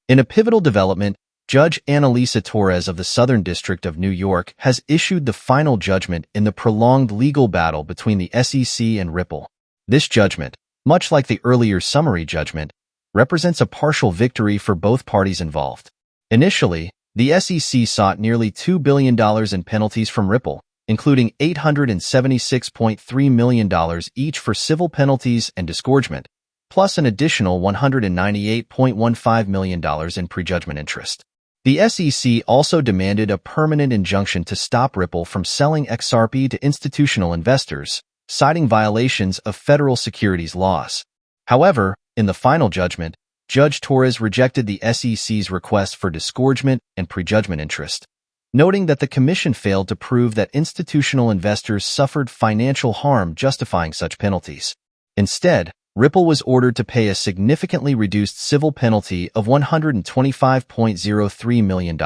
In a pivotal development, Judge Analisa Torres of the Southern District of New York has issued the final judgment in the prolonged legal battle between the SEC and Ripple. This judgment, much like the earlier summary judgment, represents a partial victory for both parties involved. Initially, the SEC sought nearly $2 billion in penalties from Ripple, including $876.3 million each for civil penalties and disgorgement, plus an additional $198.15 million in prejudgment interest. The SEC also demanded a permanent injunction to stop Ripple from selling XRP to institutional investors, citing violations of federal securities laws. However, in the final judgment, Judge Torres rejected the SEC's request for disgorgement and prejudgment interest, noting that the commission failed to prove that institutional investors suffered financial harm justifying such penalties. Instead, Ripple was ordered to pay a significantly reduced civil penalty of $125.03 million,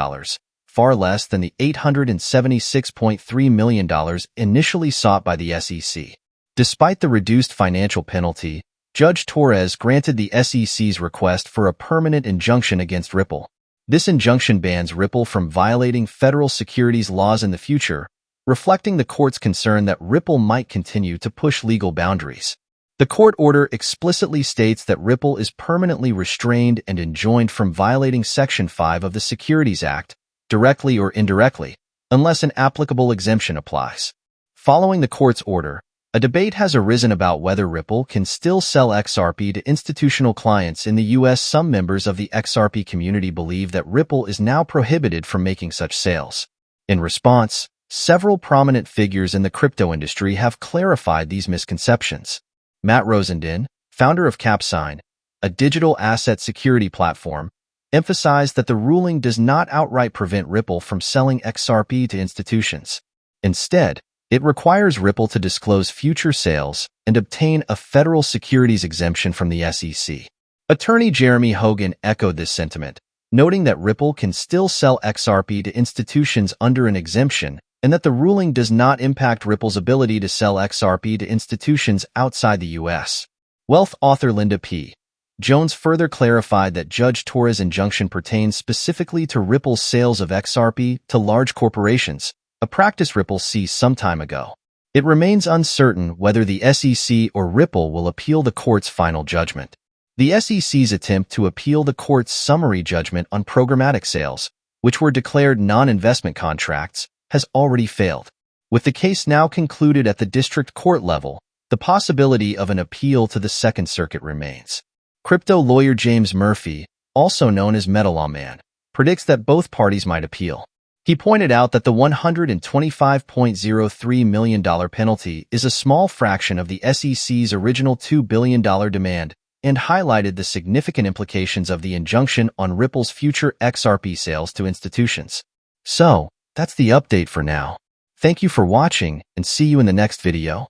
far less than the $876.3 million initially sought by the SEC. Despite the reduced financial penalty, Judge Torres granted the SEC's request for a permanent injunction against Ripple. This injunction bans Ripple from violating federal securities laws in the future, reflecting the court's concern that Ripple might continue to push legal boundaries. The court order explicitly states that Ripple is permanently restrained and enjoined from violating Section 5 of the Securities Act, directly or indirectly, unless an applicable exemption applies. Following the court's order, a debate has arisen about whether Ripple can still sell XRP to institutional clients in the U.S. Some members of the XRP community believe that Ripple is now prohibited from making such sales. In response, several prominent figures in the crypto industry have clarified these misconceptions. Matt Rosendin, founder of CapSign, a digital asset security platform, emphasized that the ruling does not outright prevent Ripple from selling XRP to institutions. Instead, it requires Ripple to disclose future sales and obtain a federal securities exemption from the SEC. Attorney Jeremy Hogan echoed this sentiment, noting that Ripple can still sell XRP to institutions under an exemption and that the ruling does not impact Ripple's ability to sell XRP to institutions outside the U.S. Wealth author Linda P. Jones further clarified that Judge Torres' injunction pertains specifically to Ripple's sales of XRP to large corporations, a practice Ripple ceased some time ago. It remains uncertain whether the SEC or Ripple will appeal the court's final judgment. The SEC's attempt to appeal the court's summary judgment on programmatic sales, which were declared non-investment contracts, has already failed. With the case now concluded at the district court level, the possibility of an appeal to the Second Circuit remains. Crypto lawyer James Murphy, also known as MetaLawman, predicts that both parties might appeal. He pointed out that the $125.03 million penalty is a small fraction of the SEC's original $2 billion demand and highlighted the significant implications of the injunction on Ripple's future XRP sales to institutions. So, that's the update for now. Thank you for watching and see you in the next video.